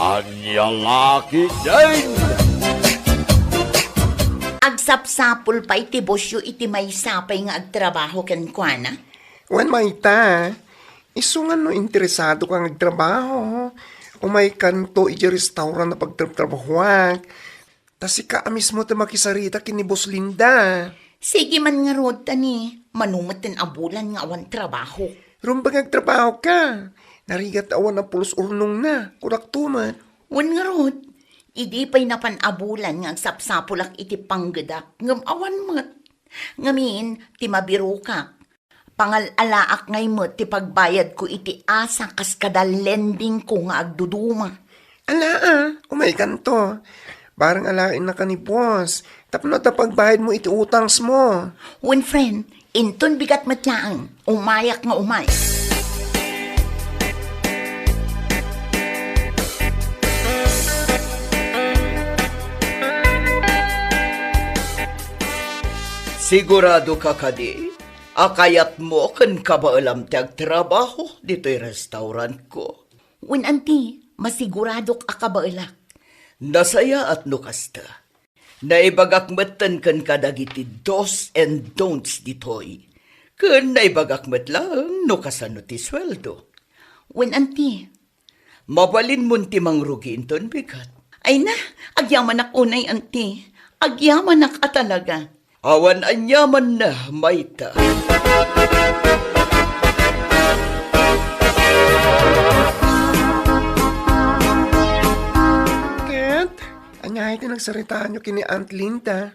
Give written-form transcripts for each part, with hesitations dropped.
Anya laki din! Agsapsapul pa iti bosyo iti may sapay nga agtrabaho ken kuana. Wan maita, isungan no interesado kang nagtrabaho. Umay kanto iti restaurant na pagtrabahuak. Tas ika mismo ta makisarita kini Boss Linda. Sige man nga rod tani, manumot ten abulan nga awan trabaho. Rumbang nagtrabaho ka. Narigat awan na pulos urnong na. Kurak tumat. Wan nga rod, idi pa'y napanabulan nga agsapsapulak iti panggedak, ngam awan mat. Ngamin, ti mabiro ka. Pangalalaak ngay mo ti pagbayad ko iti asa kas kada lending ko nga agduduma. Umay kanto. Barang alain na ka ni boss. Tapno ta pagbayad mo iti utangs mo. Wan friend, inton bigat matyaang, umayak nga umay. Sigurado ka kadi, akayat mo kan kabaalam ti agtrabaho dito'y restaurant ko. Wan anti, masigurado ka kabailak. Nasaya at nukasta. Naibagak matan kan kadagiti dos and don'ts ditoy. Kan naibagak mat lang nukasano ti sweldo. Wan anti, Mabalin mo ti mangrugi inton bigat. ay na, agyaman ak unay anti. Agyaman ak talaga. Awan anyaman na mayta. Ket, anyay ti nagsaritaan nyo kini Aunt Linda.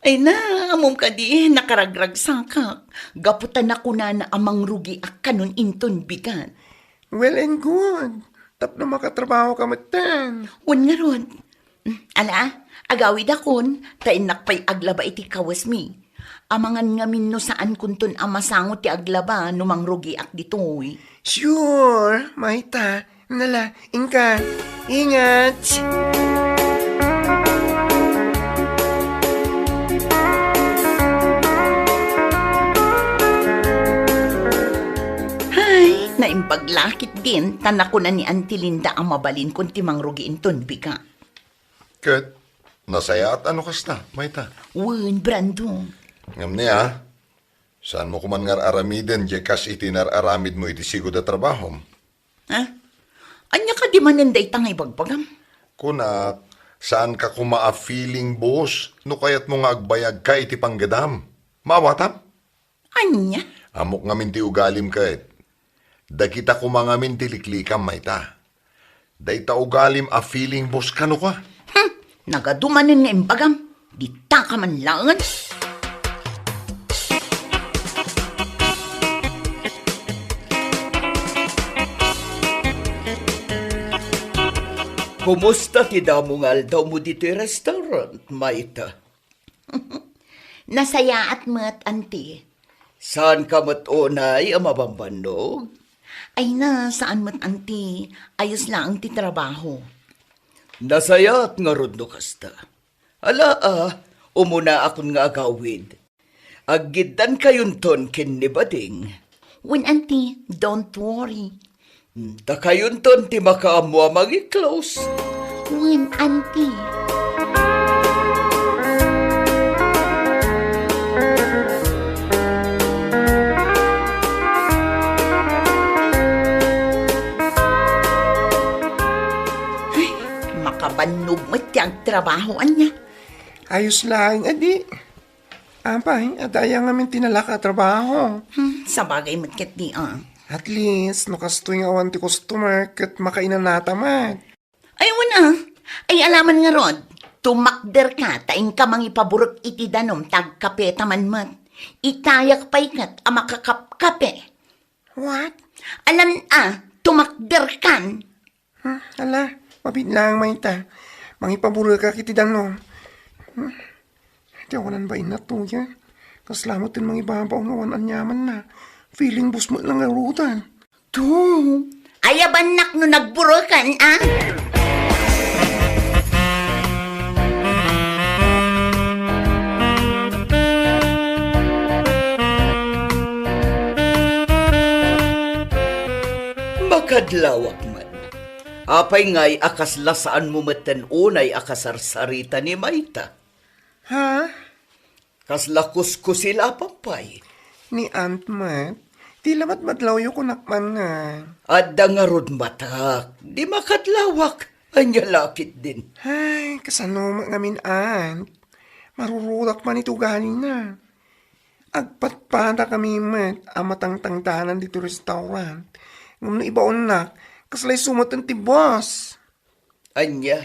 Ay na, amom ka di, nakaragrag saka. Gaputan ako na amang rugi ak kanon inton bigan. Well and good. Tapno makatrabaho ka matan. Wan nga ron. Ala, agawid akon, tainak pa'y aglaba iti kawas mi. Amangan nga minno saan kunton amasango ti aglaba numang rugi ak ditoy. Sure, Maita. Nala, ingka. Ingat. Hay, naimbaglakit din, tanako na ni Auntie Linda ang mabalin kung timang rugi inton biga. Ket, nasaya at ano kasta, Mayta? Wan, Brando. Ngam niya, saan mo kuman ngar aramiden, jekas iti aramid mo iti sigod na trabaho? Ha? Anya ka di manenday tangay bagbagam? Kunak, saan ka feeling boss, no kayat mo nga agbayag ka iti panggadam? Mawatap? Anya? Amok ngamin ti ugalim ka Dagita kumangamin ti liklikam, Mayta. Dayta ugalim feeling boss kano ka? Nagadumanin nga imbagam. Di ta ka man langan. Kumusta ti damungal daw mo dito'y restaurant, Mayta? Nasaya at mat, Auntie. Saan ka matunay ang mabambanog? Ay na, saan mat, Auntie? Ayos lang ti trabaho. Nasaya at nga rod no kasta. Ala umuna akon nga agawid. Aggidan kayon ton kinibading. When, Auntie, don't worry. Da kayon ton ti makaamwa magi-close. When, Auntie. Ay, makabanog mo tiyang trabahoan niya. Ayos lang, adi. Ampay, adaya nga min tinalaka trabaho. Sa bagay matkit di At least, nakastoy nga awan ti customer kat makainan natamat. Ay, wala. Ay, alaman nga rod. Tumakder ka, taing ka mang ipaburot iti danom, tagkape taman mat. Itayak pa ikat, amakakapkape. What? Alam tumakder kan. Ala, mabit lang, Mayta. Mangipaburo ka kitidan Di ako nan ba inatuya? Kaslamot din mga ibabaw nga wanan yaman na. Feeling bus mo lang arutan. To, ayabanak no nagburokan, Makadlawak man. Apay ngay akas lasaan mo meten unay akasarsarita ni Mayta. Ha? Kas lakus ko sila pampay. Ni Aunt Mat, di lamat madlaw yung kunakman nga. Adda nga rod matak. Di makadlawak. Anya lakit din. Ay, kasano ngamin, Aunt. Marurudak man ito galing na. Agpatpada kami, Mat, amatang tanan dito restaurant. Ngam na ibaon na, kaslay sumatan ti boss. Anya.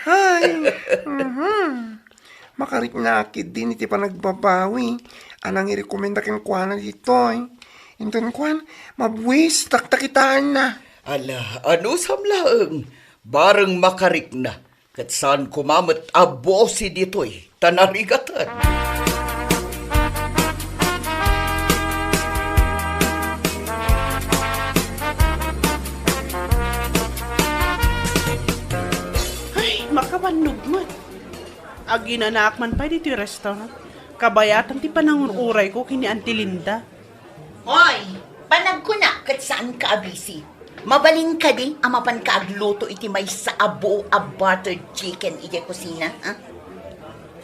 Hay! Makarik nakid din iti pa nagbabawi. Anang i-rekomenda kin kuana dito eh. Inton kuan, mabuwis, taktakitaan na. Ala, ano samlaeng? Bareng makarik na. Kat saan kumamat abosi dito'y tanarigatan. Ay, makabannog man. Aginanak man pa dito yung restaurant. Kabayatan ti panangururay ko kini Auntie Linda. Hoy, panag ko na kat saan ka abisi. Mabaling ka di, amapan ka agluto iti may sa abo a buttered chicken iti kusina. Ha?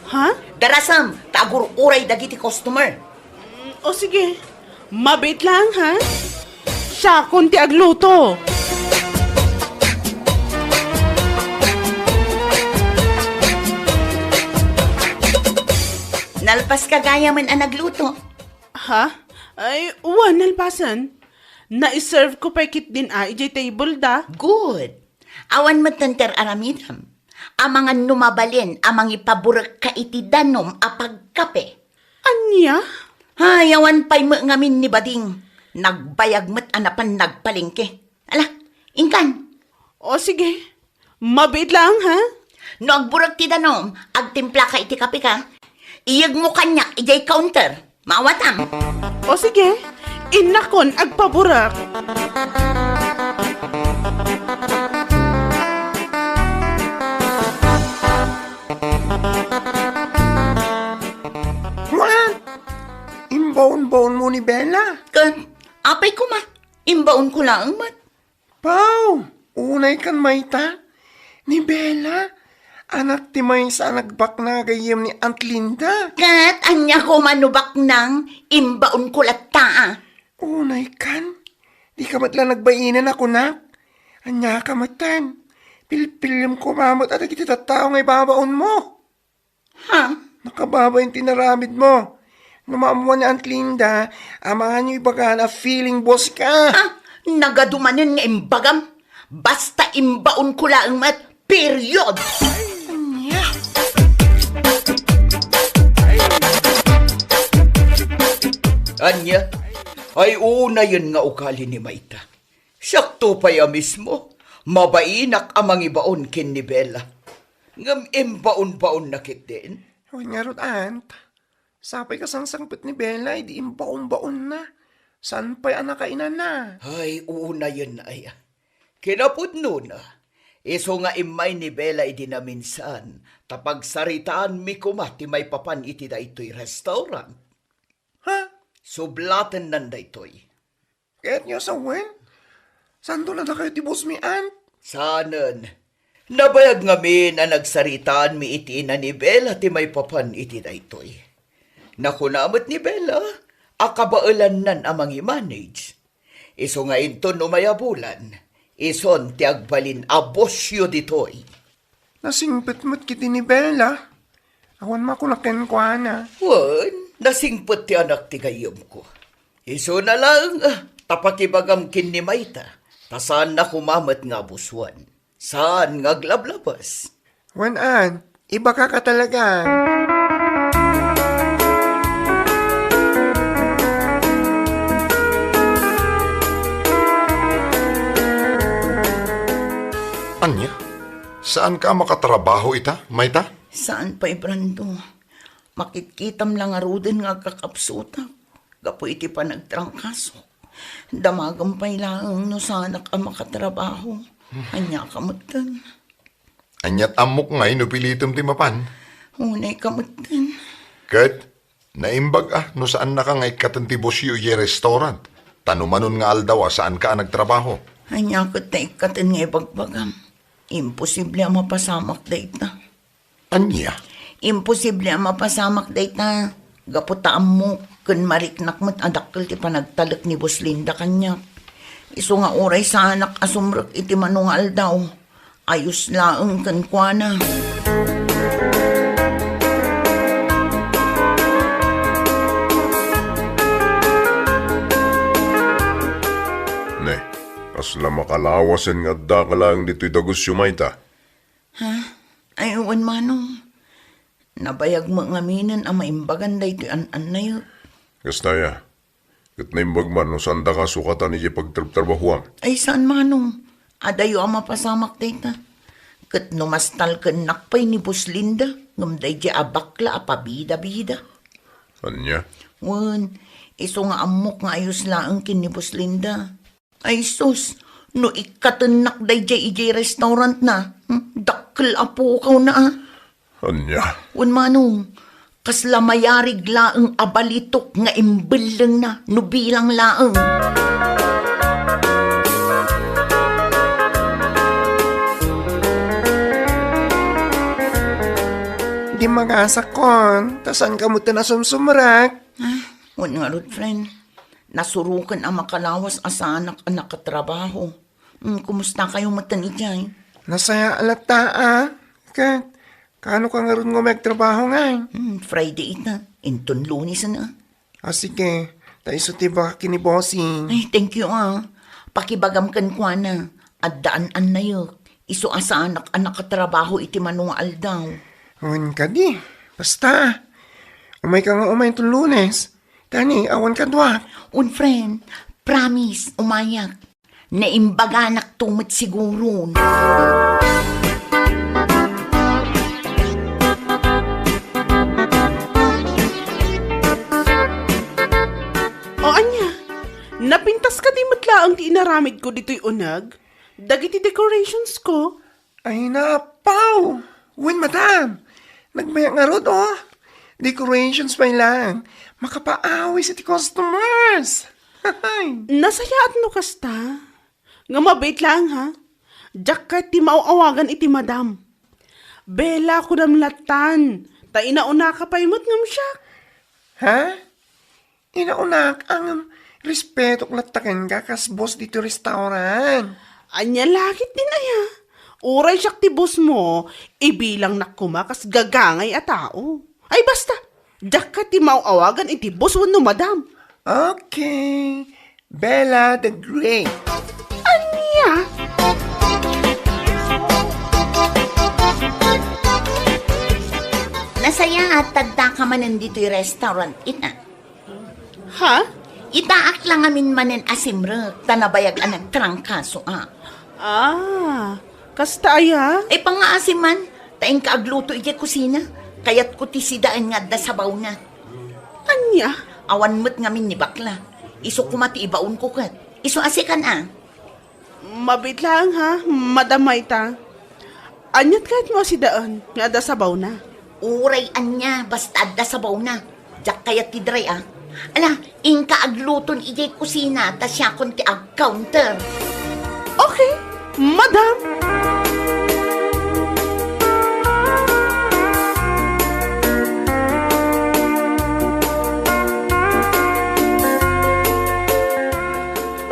Ha? Darasam, tagur-uray dagiti customer. O sige, mabait lang ha? Siya kunti agluto. Nalpas ka gaya man ang nagluto. Ha? Ay, uwan nalpasan. Na-serve ko pa kit din ijay table da. Good. Awan matanter aramidam. Amangan numabalin, amang ipaburak ka iti danom apagkape. Anya? Ay, awan pa'y ngamin ni Bading. Nagbayag mat anapan nagpalingke. Ala, ingkan. O sige, mabait lang ha? No agburak ti danom, agtimpla ka iti kape ka. Iyag mo kanya, ijay counter. Mawatam. O sige, inakon agpaburak. What? Imbaon-baon mo ni Bella? Kan, apay ko ma. Imbaon ko lang mat. Pau, unay kan mayta. Ni Bella, anak ti may sa nagbak na gayem ni Aunt Linda. Kat, anya ko manubak nang imbaon ko latta. Unay kan, di ka matla nagbainan ako na. Anya ka matan. Pilpilim ko mamot at kita tao ngay babaon mo. Ha? Nakababa yung tinaramid mo. Numaamuan ni Aunt Linda, amahan niyo ibaga na feeling boss ka. Ha? Nagadumanin nga imbagam. Basta imbaon ko lang mat. Period. Anya. Anya, ay una yun nga ukali ni Mayta. Sakto pa ya mismo. Mabainak amang ibaon kin ni Bella. Ngam imbaon-baon na kit din. Huwag nga ron, Aunt. Sapay ka sang sangpit ni Bella, di imbaon-baon na. Saan pa'y anak kainan na? Ay, una yun ay. Kinapod nun Iso nga imay ni Bella iti na minsan. Tapag saritaan mi kumati may papan iti da ito'y restaurant. Ha? Sublaten nanda ito'y. Kaya't niyo sa wen? Saan doon na kayo ti boss mi, Aunt? Sanan, nabayag nga mi na nagsaritaan mi iti na ni Bella ti may papan iti da ito'y. Nakunamot ni Bella, akabailan nan amang i-manage. Iso nga inton umayabulan, ison ti agbalin abosyo dito'y. Nasingpit mo't kiti ni Bella. Awan makunaken ko, ana. Wan, nasingpot ti anak ti gayom ko. Iso na lang, tapakibagam kin ni Mayta. Tasaan na kumamat nga buswan. Saan nga glablabas? Wen, Aunt, iba ka talaga. Anya, saan ka makatrabaho ita, Mayta? Saan pa'y Brando? Makitkitam lang aruden nga kakapsutak. Gapo iti pa nagtrangkaso. Damagampay lang no sanak ang makatrabaho. Anya kamutan. Anyat amok ngay no pilitom ti mapan. Unay kamutan. Kat, naimbag no saan na ka ngay katantibosyo ye restaurant. Tanumanon nga aldawa saan ka nagtrabaho. Anya ko ta ikatin nga ibagbagam. Imposible ang mapasamak dayta. Anya? Imposible ang mapasamak dayta. Gaputaan mo, kun mariknak mo't adakkel ti panagtalak ni Boss Linda kanya. Iso nga oray sa anak asumrek iti manungal daw. Ayos laeng kan kuana. Ne, kasla makalawasan nga da ka lang dito'y dagos yumayta. Ay, uwan manong. Nabayag mo ngaminan ang maimbagan da ito an na yun. Kastaya, kat na imbagman no saan da ka sukatan iti pagtrabahuam. Ay, saan manong? Adayo ang mapasamak dayta. Kat numastal ka nakpay ni Boss Linda. Ngamday di abakla apabida-bida. Anya? Wan, iso nga amok nga ayos laang kin ni Boss Linda. Ay, sus, no ikatanak day ijay restaurant na. Dakkel apo kaw na ah. Anya? Wan manong, kasla mayarig laang abalitok nga imbelang na, nubilang laang. Di magasakon, tasan ka mo na sumsumrak. Wan nga rod, friend. Nasurukan ang makalawas asa anak katrabaho. Kumusta kayo matan ijay? Nasaya alata ah. Kat, kano ka nga ron nga magtrabaho nga? Friday ita. Inton lunis na. Sige, taiso ti ba kinibossing? Ay, thank you ah. Pakibagam kan kwa na. At daan-an na yun. Iso asa anak katrabaho iti manungal daw. Awan ka di. Basta. Umay ka nga umay itong Lunes. Tani, awan ka dwa. Un friend, promise, umayak. Naimbaganak tumit siguro. O anya, napintas ka di matlaang ti inaramid ko dito'y unag? Dagiti decorations ko. Ay napaw. Win, madam. Nagmayak nga rod, oh. Decorations pa lang. Makapaawi sa ti customers. Nasayaat no kasta. Nga mabait lang ha. Diyak ka ti mauawagan iti madam. Bela ko namlatan. Ta inauna ka pa imot ngam siya. Ha? Inaunak ang respeto klatakin ka kas boss dito restaurant. Anya lakit din aya. Uray siyak ti boss mo. Ibilang nakumakas gagangay a tao. Ay basta. Diyak ka ti mauawagan iti boss wano madam. Okay. Bella the Great. Anya? Nasaya at tagda ka manan dito yung restaurant ina. Ha? Itaak lang amin manan asimrek. Tanabayag anag trangkaso ah. Ah, kasta aya? Ay pangaasiman, taing kaagluto iti kusina. Kayat ko ti sidaan nga da sabaw na. Anya? Awan mo't ngamin ni bakla. Iso kumati ibaon ko kat. Iso asikan ah. Mabit lang ha, madamay ta. Anyat kahit mo si daan, nga da sabaw na. Uray anya, basta da sabaw na. Diyak kayat ti dray ah. Ala, ing kaagluton iti kusina, ta siya kon ti ag-counter. Okay, madam.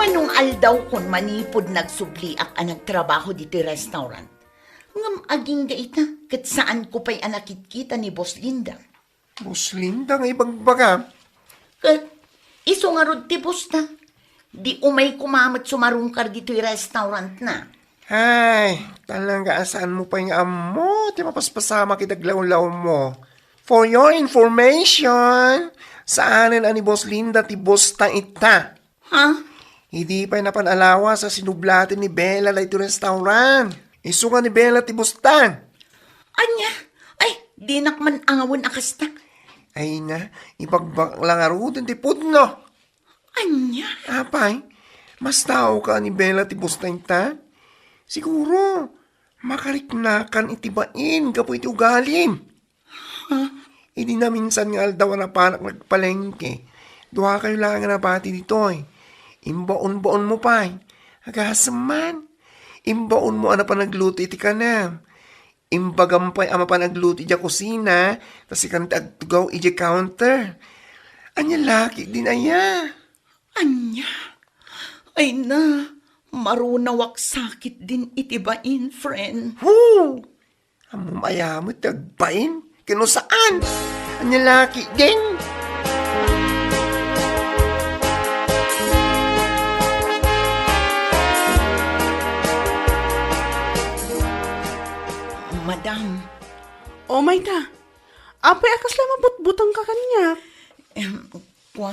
Manong aldaw kon manipod nagsubliak ang nagtrabaho dito restaurant. Ngam aging gaita, kat saan ko pa'y anakit-kita ni Boss Linda. Boss Linda nga ibagbaga. Kat, iso nga rod ti boss na. Di umay kumamat sumarungkar dito restaurant na. Ay, talaga asaan mo pa yung amo? Di mapaspasama kitaglaw-law mo. For your information, saanin ani Boss Linda ti boss ta ita. Ha? Hindi pa napanalawa sa sinublatin ni Bella la ito restaurant. Isu nga ni Bella ti boss ta. Anya? Ay, di nakman awon akasta. Ay na, ibagbak lang arutin ti pudno. Anya? Apay, mas tao ka ni Bella ti boss ta ita. Siguro, makariknakan itibain kapo iti ugalim. Hindi na minsan nga aldaw na panak nagpalengke. Duha kayo lang na pati dito eh. Imbaon-baon mo pa eh. Agasaman. Imbaon mo ana pa nagluto iti kanam. Imbagampay ama pa nagluto iti kusina, tas ikan tagtugaw iti counter. Anya laki din aya. Anya, ay na, marunawak sakit din itibain, friend. Woo! Amo maya mo tagpain. Kano saan? Anya laki din. Madam, Oh my ta. Apay akas lang mabutbutang ka kanya. kwa,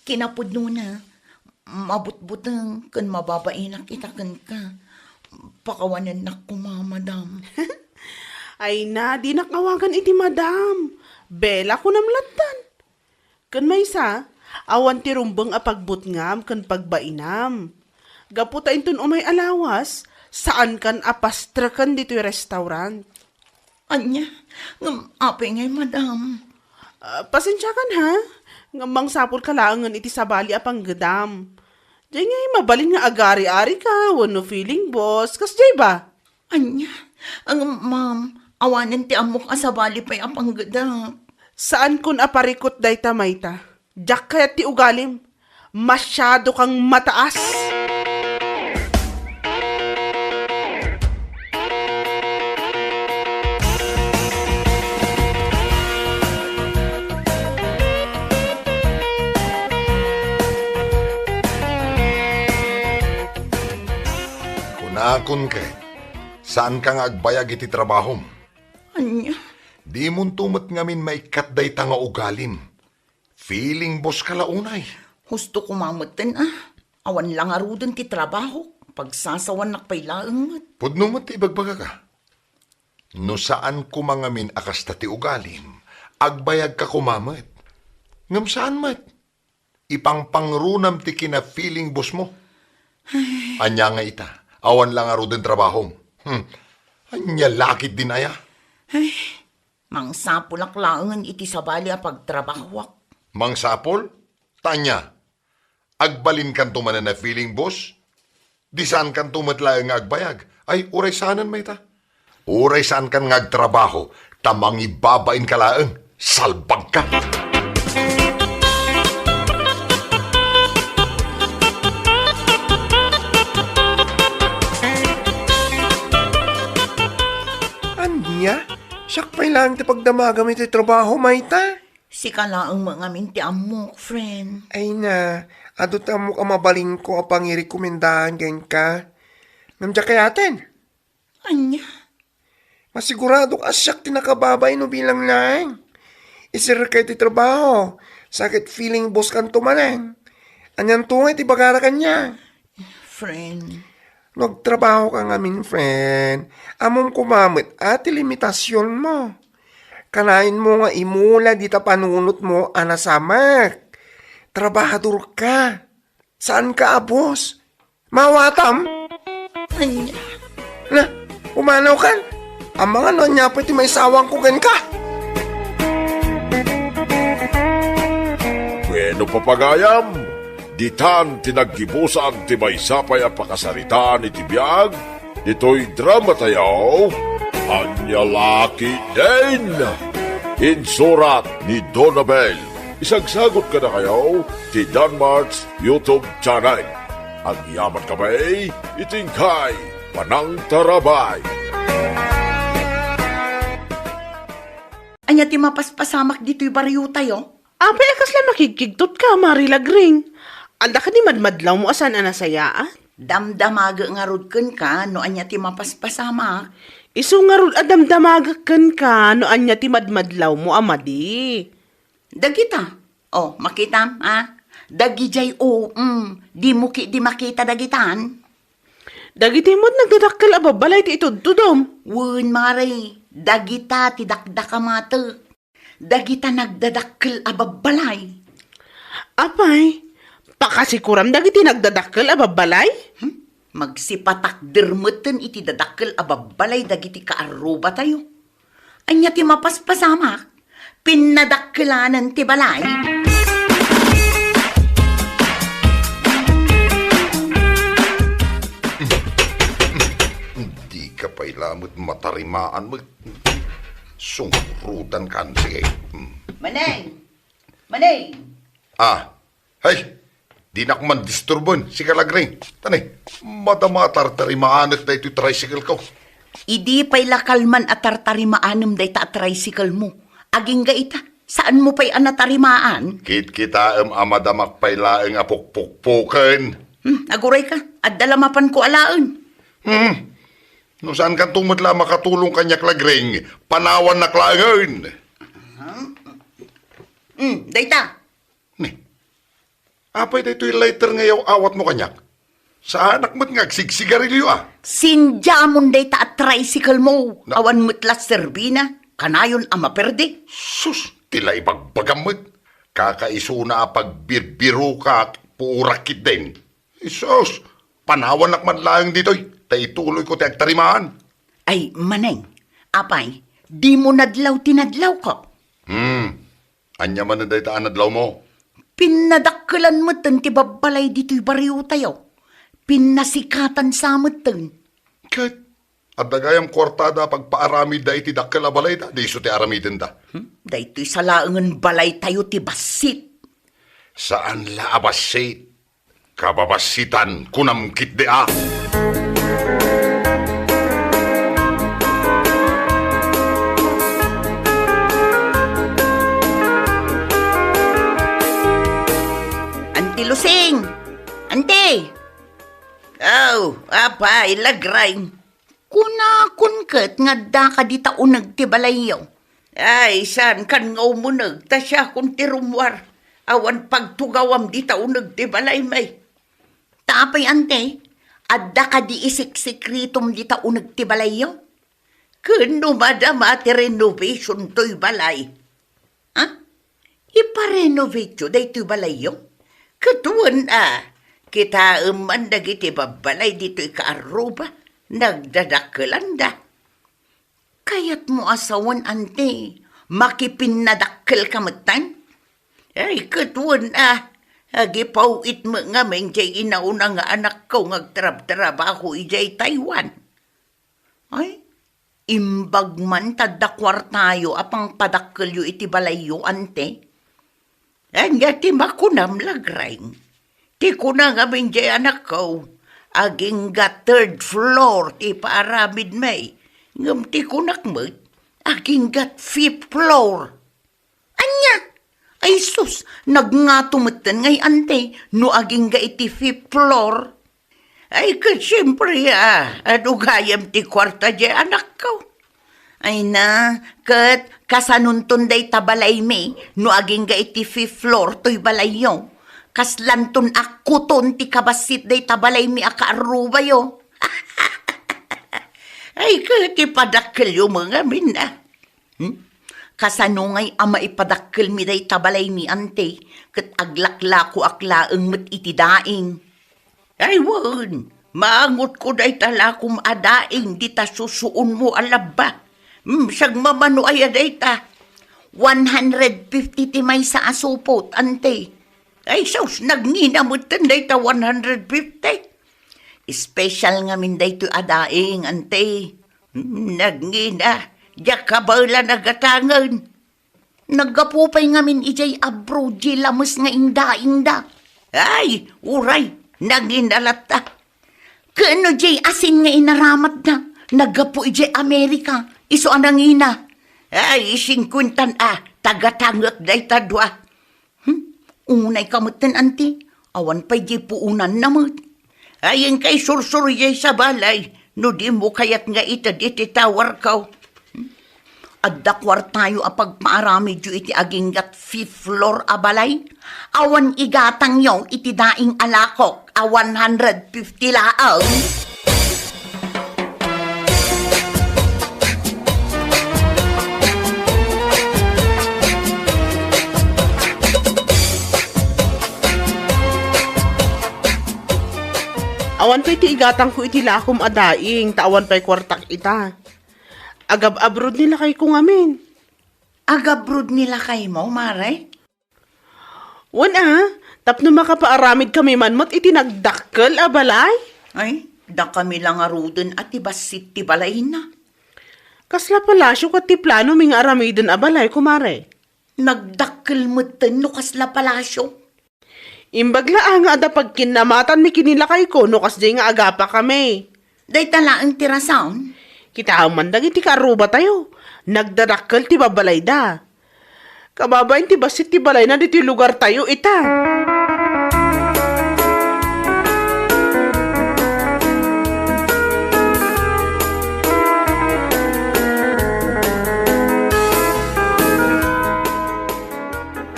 kinapudno na, mabutbutang kan mababainak itakan ka. Pakawanan na ko, madam. Ay na, di nakawagan iti madam. Bela ko namlatan. Kan may sa, awan ti rumbang apagbutngam kan pagbainam. Gaputain tun umay alawas, saan kan apastrakan dito'y restaurant. Anya, apay ngay, madam. Pasensya kan ha, ngambang sapol kalaangan iti sabali apang gadam. Diyan ngay mabalin nga agari-ari ka, wano feeling boss, kas jay ba? Anya, ma'am, awanan ti amok asabali pa'y apanggada. Saan kun aparikot day tamayta? Diyak kaya ti ugalim, masyado kang mataas. Kunakon kay, saan ka nga agbayag iti trabahom? Anya, Di mon tumat ngamin may katday tanga ugalim. Feeling boss kalaunay. husto kumamutin Awan lang arudon ti trabaho. Pagsasawan nakpailaangat. Pudno mo ti ibagbaga ka. No saan kumangamin akas tati ugalim, agbayag ka kumamat. Ngam saan mat? Ipangpangrunam ti kina feeling boss mo. Anya nga ita, awan lang aro din trabahom. Anya lakit din aya. Mang sapulak-laangan iti sabali a pagtrabahwak. Mang sapol, tanya, agbalin kan tumanan na feeling boss? Di saan kan tumatla nga agbayag? Ay, uray saanan may ta? Uray saan kan nga agtrabaho, tamang ibabain ka laang, salbag ka. Anya? Siyak pa'y lang ti pagdamagam iti trabaho, mayta. Si kalaang mga minti amok, friend. Ay na, adot mo ka mabalin ko apang irekomendahan ganyan ka. Namdya kayatin. Anya, Masigurado ka siyak tinakababay no bilang lang. Isir kay ti trabaho. Sakit feeling boss kan tumanan. Anyan tungay ti bagara kanya. friend. Nagtrabaho ka nga min, friend. Among kumamit at limitasyon mo. Kanain mo nga imula dita panunot mo anasamak. Trabahador ka. Saan ka abos? Mawatam? Anya, Na, umanaw kan? Ang mga nonya pati may sawang kugan ka. Bueno papagayam, ditan tinaggibusan ti may sapay a pakasaritaan iti biyag, dito'y drama tayaw, Anya Laki din. Insurat ni Donabel. Isagsagot ka na kayo ti Danmarks YouTube channel. Ang yaman ka ba'y itingkay panang tarabay. anya ti mapaspasamak dito'y baryo tayo. Apay akas lang makikigtot ka, marilagring. Anda ka ni madmadlaw mo asan anasayaan? Damdamaga nga rudken ka, no anya ti mapaspasamak. Isu nga rod adamdamagakan ka, no anya ti madmadlaw mo amadi. Dagita. Oh, makita, Dagijay di di makita dagitan. Dagiti mo't nagdadakkel ababalay ti itudtudom. Wun, mare, dagita ti dakdakamata. Dagita nagdadakkel ababalay. Apay, pakasikuram dagiti nagdadakkel ababalay? Magsipatak dermeten iti dadakkel ababalay dagiti kaaruba tayo. Anya ti mapaspasamak, pinadakkelanan ti balay. Hindi ka pa'y lamot matarimaan mo. Sungrutan ka. Sige. Maneng! Maneng! Hay, di na ko man disturbon. Sige lagring. Tanay, madama tartarimaanat na ito tricycle ko. Idi pa'y lakalman at tartarimaanam day ta tricycle mo. Aging ga ita, saan mo pa'y anatarimaan? Kita amadamak pa'y laeng apukpukpukan. Aguray ka, at dalamapan ko alaan. No saan ka tumutla makatulong kanyak lagring? Panawan na klaangan. Dayta, Apay na ito'y lighter ngayaw awat mo kanyak. Sa anak mo't ngagsigsigarilyo sinja mo dayta at tricycle mo. Awan mutlas serbina, kanayon ama perde. Sus, tila ibagbagam mo't. Kakaisuna pagbirbiru ka at puurakit din. Sus, panawan nakman lang dito'y. Taituloy ko tiyag tarimaan. Ay, Maneng, apay, di mo nadlaw tinadlaw ka. Anya man na dayta anadlaw mo. Pinadakkelan mo ten ti babalay dito'y bariw tayo. Pinasikatan sa mo ten. Kahit at dagayang kwartada pagpaaramid da iti dakkel a balay da, di iso ti aramidin da. Dayto'y salaangan balay tayo ti basit. Saan la abasit? Kababasitan kunamkit de a. Anti Lusing! Ante! Oh, apay, lagray. Kunakun kat nga da ka di taunag ti balayaw. Ay, san kan nga umunag, ta siya kung tirumwar. Awan pagtugawam di taunag ti balay may. Tapay ante, adda ka di isik-sikritom di taunag ti balayaw. Kano madama ti renovation to'y balay. Ha? Iparenovate yun day to'y balayaw? Katuan kita man dagiti babalay dito'y kaaruba, nagdadakkelan da. Kayat mo asawan ante, makipinadakkel kamatan? Ay, katuan agipawit mo nga men jay inauna nga anak ko ngagtrab-trabaho ijay Taiwan. Ay, imbag man tadakwar tayo apang padakkel yu iti balayo ante. Anya ti makunam lagraing. Ti kunang amin jay anak ko, aging ga third floor ti paaramid may. Ngam ti kunak mo, aging gat fifth floor. Anya? Ay sus, nagngatumutan ngay ante, no aging ga iti fifth floor. Ay kat siyempre adugayam ti kwarta jay anak ko. Ay na, kat kasanuntun day tabalay me, no aging ga iti fifth floor to'y balayo. Kaslanton akuton ti kabasit day tabalay mi akaaruba yo. Ay, kati padakkel yung mga mina. Kasanungay ama ipadakkel mi day tabalay mi ante, kat aglakla ko aklaang mat iti daing. Ay, wan, maangot ko day talakum adaing, di ta susuon mo alaba. Siyag mamano ay day ta. 150 ti may sa asupot, ante. Ay, sus, nagninamutan day ta 150. Special nga min day to adaing, ante. Nagnina, diyak kabala nagatangan. Nagapupay nga min ijay abroad, lamos nga inda-inda. Ay, uray, naginalata. Kano jay asin nga inaramat na, nagapu ijay Amerika, iso anangina. Ay, 50 tagatangak day tadwa. Unay kamutan, anti. Awan pa'y di puunan namut. Ayan kay sursuryay sa balay. No di mo kayat nga ita iti tawar kaw. Addakwar tayo apagpaarami ju iti aginggat fifth floor a balay. Awan igatang yaw iti daing alakok a 150 laang. Awan pa'y ti igatang ko iti lakom adaing, tawan pa'y kwartak ita. Agab-abroad nila kay kung amin. Agabrod nila kay mo, maray? Tapno makapaaramid kami man mo't iti nagdakkel a balay. Ay, Da kami lang aruden at ibasit ti balay na. Kasla palasyo kat ti plano ming aramiden abalay, kumare. Nagdakkel mo no kasla palasyo. Imbagla nga ada pagkinamatan mi kinilakay ko no kasdi nga agapa kami. Day talaang tirasaon. Kita mandag iti karuba tayo. Nagdarakkel ti babalay da. Kababain ti basit ti balay na diti lugar tayo ita.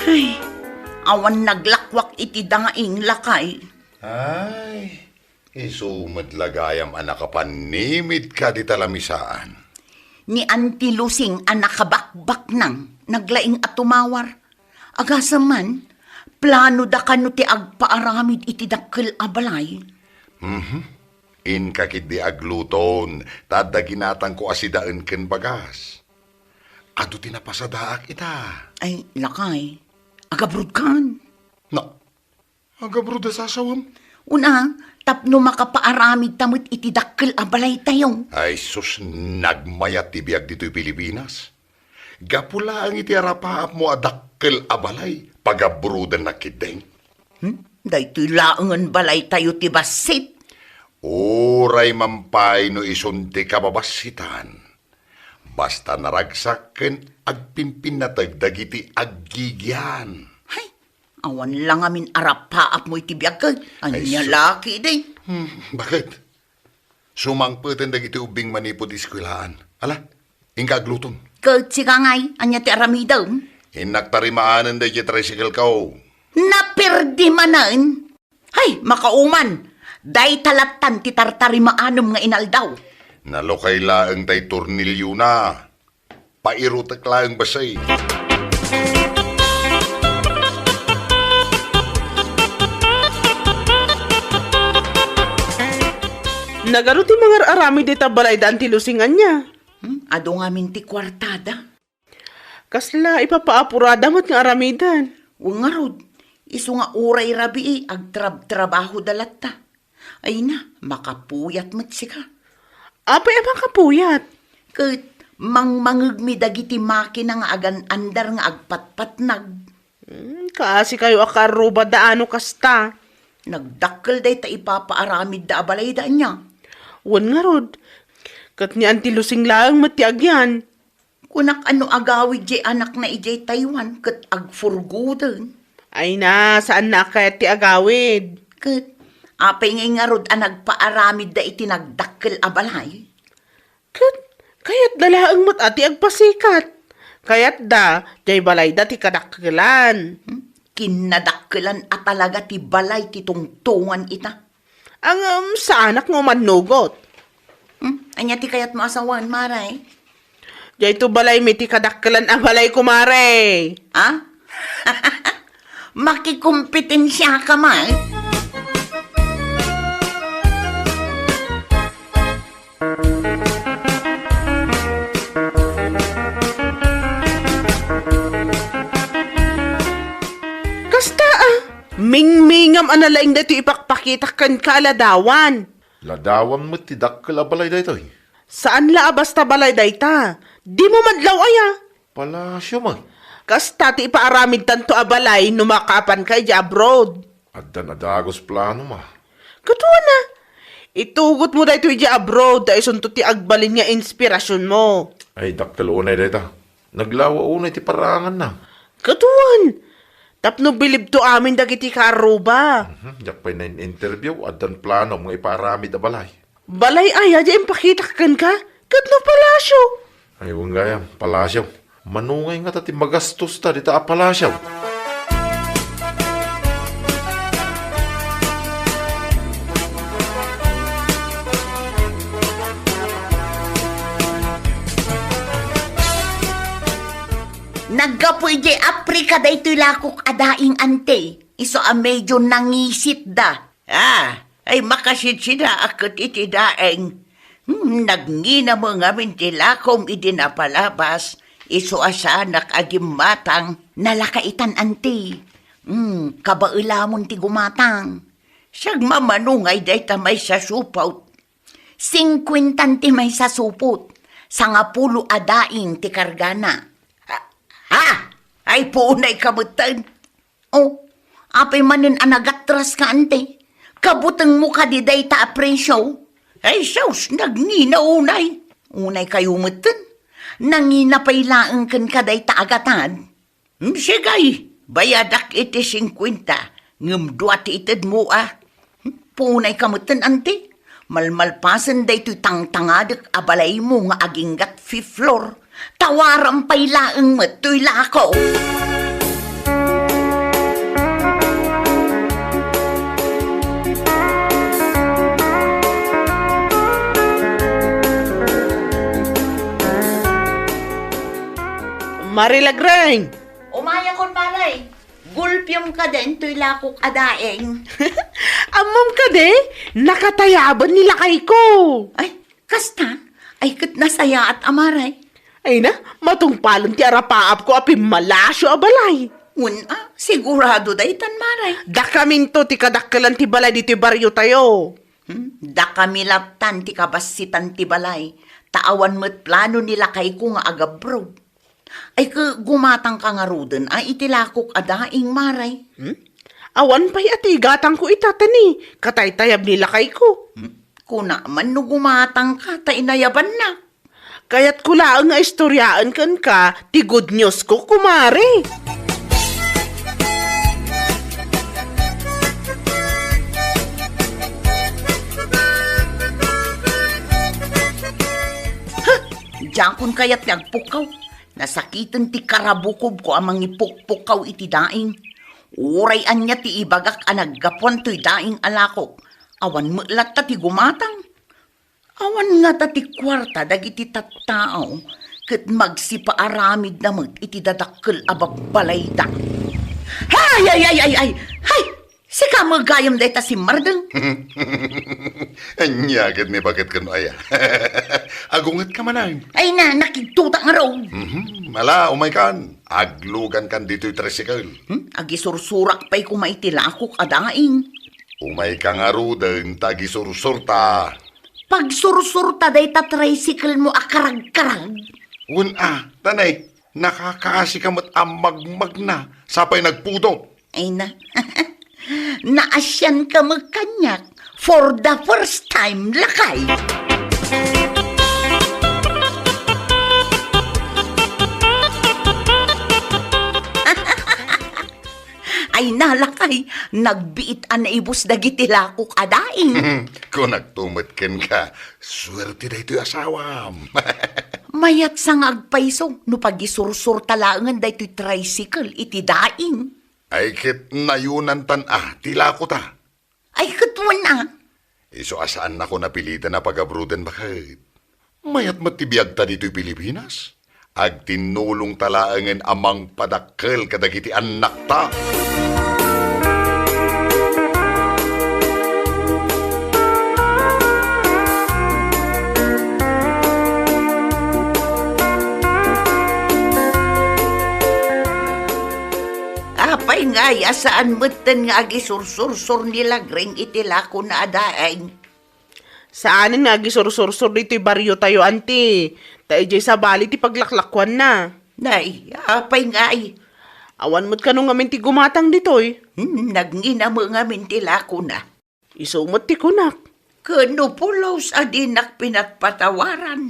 Ay, awan naglakwak iti dangaing lakay. Ay, isumadlagayam anak kapanimid ka di talamisaan. Ni Auntie Lusing ang nakabakbak nang naglaing at tumawar. Agasaman, plano da kano ti agpaaramid iti dakkel abalay. In kakit di agluton, tada ginatang ko asidaan ken bagas. Ado tinapasadaak ita. Ay, lakay, agabrod kan. No, agabruda sasawam. Una, tapno makapaaramid tamit iti dakkel abalay tayo. Ay sus, nagmayat ti biag dito'y Pilipinas. Gapula ang iti arapaap mo adakkel abalay, pagabrudan na kideng. Daytoy laangan balay tayo ti basit. Uray mampay no isunti kababasitan. Basta naragsaken agpimpin na tagdagiti aggigyan. Hay, awan lang amin arapaap mo iti biyagkag. Anya Ay, laki day. Bakit? Sumangpeten dagiti ubing manipod iskwilaan. Ala, ingka agluton. Kat sigangay, anya ti aramidaw. Hinaktarimaanan dagiti tricycle kao. Naperdi manan. Hay, makauman. Day talatan ti tartarimaanom nga inaldaw. Nalokay laang tay tornilyo na. Pairutak laang basay. Nagano ti mga arami dita balay daan ti lusingan niya. Ado nga min ti kwartada. Kasla ipapaapurada mo't nga aramidan. Nga rod, iso nga uray rabi agtrab-trabaho dalatta. Ay na, makapuyat mo't sika. Apay amang kapuyat. Kat mangmangagmi dagiti makina nga agan andar nga agpatpatnag. Kasi kayo akaruba daano kasta. Nagdakkel day ta ipapaaramid da abalay da niya. Wan nga rod. Kat ni Auntie Lusing lang matiag yan. Kunak ano agawid jay anak na ijay Taiwan kat agfurgudan. Ay na, saan na kaya ti agawid? Kat apay nga rod ang nagpaaramid da iti nagdakkel abalay. Kat, kayat dalaang mat ati agpasikat. Kayat da, jay balay da ti kadakkelan. Kinadakkelan at talaga ti balay ti tungtungan ita. Ang sa anak mo manugot. Anya ti kayat mo asawan, maray? Jay to balay may ti kadakkelan ang balay kumare. Ha? Makikumpetensya ka man. Kasta mingmingam analaing dito ipakpakitakan kaladawan. Ladawan mo ti dakkel abalay daytoy. Saan la basta balay dayta? Di mo madlaw aya. Palasyo man. Kasta ti ipaaramid tanto abalay numakapan kay di abroad. Addan adagos plano ma. Katuwa na. Itugot mo dayto di abroad da isunto ti agbalin nga inspirasyon mo. Ay dakkel unay dayta. Naglawa unay ti parangan na. Katuwan. Tapno bilib to amin dagiti karuba. Jak pa'y na interview addan plano mga iparamid abalay. Balay aya di impakitakan ka? Katno palasyo. Ay wanggayam, palasyaw. Manungay nga tati magastos ta dita a palasyaw. Naggapoy di Aprika da ito'y lakok adaing ante. Iso a medyo nangisit da. Ay makasit sida akot iti daeng. Nagngina mo nga min ti lakom idinapalabas. Iso asanak agimatang nalakaitan ante. Kabailamon ti gumatang. Siyag mamanungay day tamay sa supaw 50 ti may sa supot. Sa nga pulo adaing ti kargana. Ha? Ay punay kamutan. Oh, apay manin anagatras ka ante. Kabutang mo ka di day ta apresyo. Ay saus, nagnina unay. Unay kayo mutan. Nangina pa'y laang kan ka day ta agatan. Sigay, bayadak iti 50. Ngam duat itid mo ah. Punay kamutan ante. Malmalpasan day to'y tangtangadak abalay mo nga aginggat fifth floor. Tawaran pa'y laang mato'y lako. Marilagreng! Umaya kon maray. Gulpyong ka din to'y lakok adaeng. Amam ka de, nakatayaban nila kay ko. Ay, kasta. Ay, kat nasaya at amaray. Ay na, matungpalan ti arapaap ko api malasyo abalay. Una, sigurado day tan maray. Da kamin to ti kadakkalan ti balay dito baryo tayo. Da kami laptan ti kabasitan ti balay. Taawan mo't plano nila kay ko nga agabroad. Ay ka gumatang ka nga ruden, ay itilakok adaing maray. Awan pa'y atigatang ko itatani, kataytayab nila kay ko. Kuna man no gumatang ka, ta inayaban na. Kaya't kulaang nga istoryaan kan ka, ti good news ko kumare. Jakon kaya't nagpukaw. Nasakitan ti karabukob ko amang ipukpukaw iti daing. Uray anya ti ibagak anaggapuan to'y daing alakok. Awan mulat ta ti gumatang. Awan nga ta ti kwarta dagiti tattao. Kat magsipaaramid na mag iti dadakkel abagbalay da. Hay! Sika magayam day ta si Mardeng. Anyagad ni bakit kano aya. Agungat ka manay. Ay na, nakigtuta nga raw. Mala, umay kan. Aglugan kan dito'y tricycle. Agisursurak pa'y kumaitilakok adaing. Umay ka nga ruden, tagi sursurta. Pag sursurta day ta tricycle mo akarag-karag. Tanay, nakakaasi ka mo't amagmag na. Sapay nagpudot. Ay na, naasyan ka magkanyak for the first time lakay. Ay nalakay, nagbiit an ibus dagiti lakok adaing. Kung nagtumatkin ka, swerte na ito'y asawam. Mayat sang agpaiso, no pagisursur talangan da ito'y tricycle, iti daing. Ay kit nayunan tila ko ta. Ay katwan na. Iso asaan ako napilitan na pag-abruden bakit? Mayat matibiyag ta dito'y Pilipinas. Ag tinulong talaangan amang padakkel kadagiti anak ta. Apay nga, saan mutan nga agisursur-sur nila greng itilako na adaing. Saan nga gisur-sur-sur dito'y baryo tayo, anti? Tayo sa bali ti paglaklakwan na. Nay, apay nga ay. Awan mo't kanong ngamin ti gumatang dito'y. Nagngina mo nga mintilako na. Isumot ti kunak. Kano pulos adinak pinagpatawaran.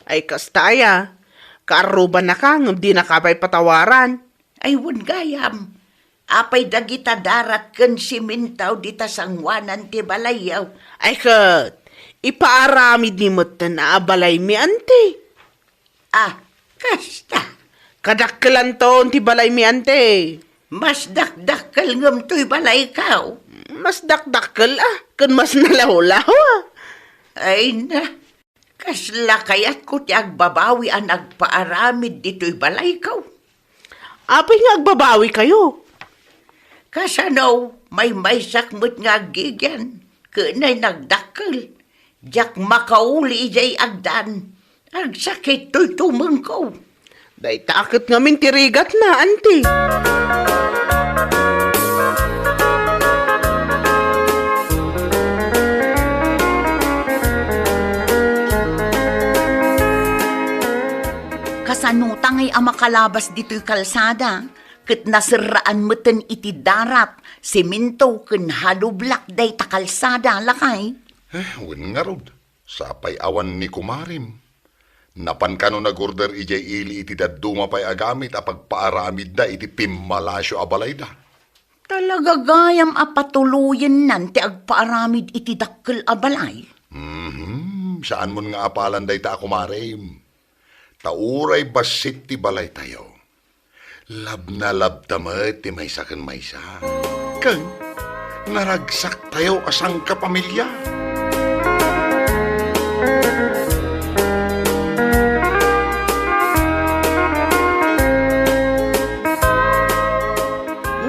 Ay kastaya, kaaruban na ka, ngam di nakapay patawaran. Ay gayam. Apay dagita darat ken simintaw dita sangwanan ti balayaw. Ay kat, ipaaramid ni mo't na abalay mi ante. Ah, kasta. Kadakkelan to ti balay mi ante. Mas dakdakkel ngam to'y balay kaw. Mas dakdakkel kan mas nalaw-law Ay na, kasla kayat ko ti agbabawi ang agpaaramid dito'y balay kaw. Apay nga agbabawi kayo. Kasanaw, may sakmut nga gigyan. Kanay nagdakkel. Jak makauli jay agdan. Agsakit to'y tumengkaw. Day takot nga min tirigat na, ante. kasanuta ngay makalabas dito'y kalsada. Kat nasiraan mo ten iti darat, semento ken halublak day ta kalsada lakay. Wen nga rod. Sapay awan ni kumarim. Napan ka no nag-order ijay ili iti daduma pa'y agamit apagpaaramid da iti pimmalasyo abalay da. Talaga gayam apatuluyan nan ti agpaaramid iti dakkel abalay. Saan mo nga apalan day ta kumarim? Tauray basit ti balay tayo. Lab na lab tamat ti maysa ken maysa. Ken naragsak tayo asang kapamilya.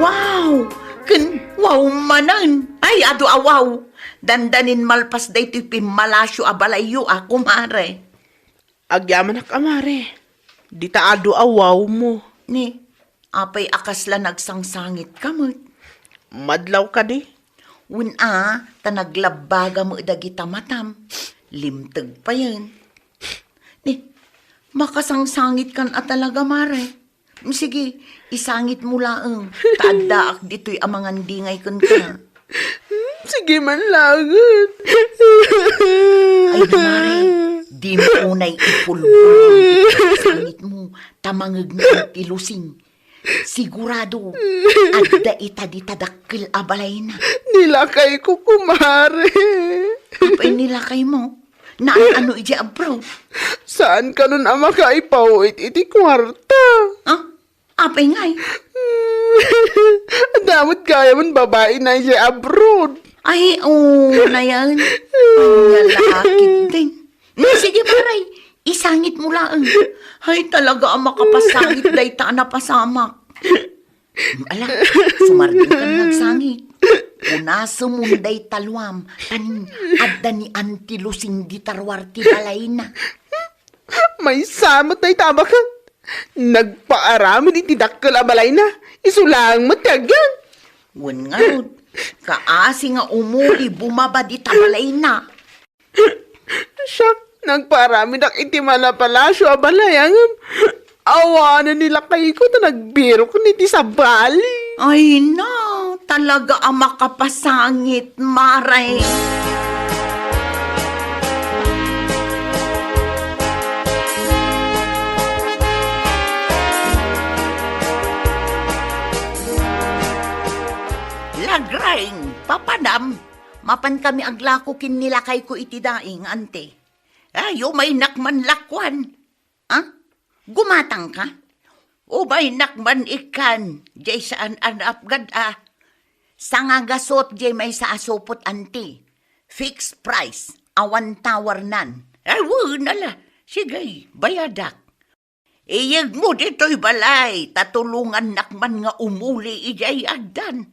Wow! Wow manan! Ay, ado awaw! Dandanin malpas day ti pimmalasyo abalayo kumare. Agyaman ak amare. Di taado awaw mo. Ni, apay akasla nagsangsangit kamot. Madlaw ka di. Tanaglabaga mo dagita matam. Limtag pa yan. Ni, makasangsangit kan talaga mare. Sige, isangit mo laang. Taaddaak dito'y amangan dingay kan ka. Sige man lagot. Ay, mare, di mo unay ipulbulong sangit mo, tamangag na ilusing. Sigurado, adda ita di tadakil abalay na. Nilakay ko kumare. Apay nilakay mo? Na ano ija abroad? Saan ka nun ama kaipawit iti kwarta? Apay ngay? Damot kaya man babae na siya abroad. Ay, na yan. Ang lalakit din. Sige, maray. Isangit mo lang. Ay, talaga ang makapasangit day ta na pasamak. Ala, sumardin ka nagsangit. Punaso munday talwam. Tanin, adda ni antilusing di tarwar ti balay na. May samot na itabakan. Nagpaarami di dakkel abalay na. Isulang matyagan. Wan nga rod. Kaasi nga umuli bumaba di tabalay na. Siyak, nagparami na itimala palasyo abalay. Awanan nila kayo ko na nagbiro ko niti sa bali. Ay na, talaga ang makapasangit, maray. Lagraing, papanam. Mapan kami aglako kin nilakay ko iti daing, ante. Ayo may nakman lakwan. Gumatang ka? O may nakman ikan, jay saan anapgad Sangagasot jay may sa asopot, ante. Fixed price, awan tawar nan. Ay, nala. Sige, bayadak. Iyag mo dito'y balay, tatulungan nakman nga umuli ijay agdan.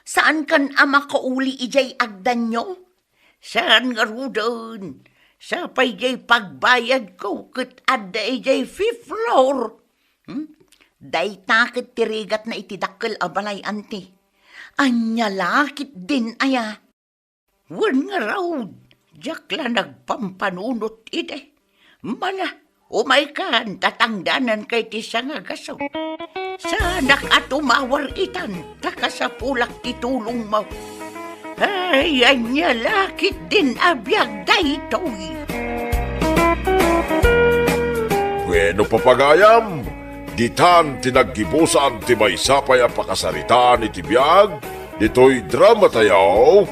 Saan kan ama kauli ijay agdan nyo? Saan nga rudon? Sa pa'y jay pagbayad ko, kat adda ijay 5th floor. Day takit tirigat na itidakkel abalay, ante. Anya lakit din aya. Wan nga raw, jakla nagpampanunot ide. Mala, umay kan, tatangdanan kay tisa nga gasaw. Sanak at umawar itan, takasapulak titulong mo. Ay, anya lakit din abiyag daytoy. Bueno papagayam, ditan tinaggibusan ti maysapay a pakasaritaan iti biyag, dito'y drama tayaw,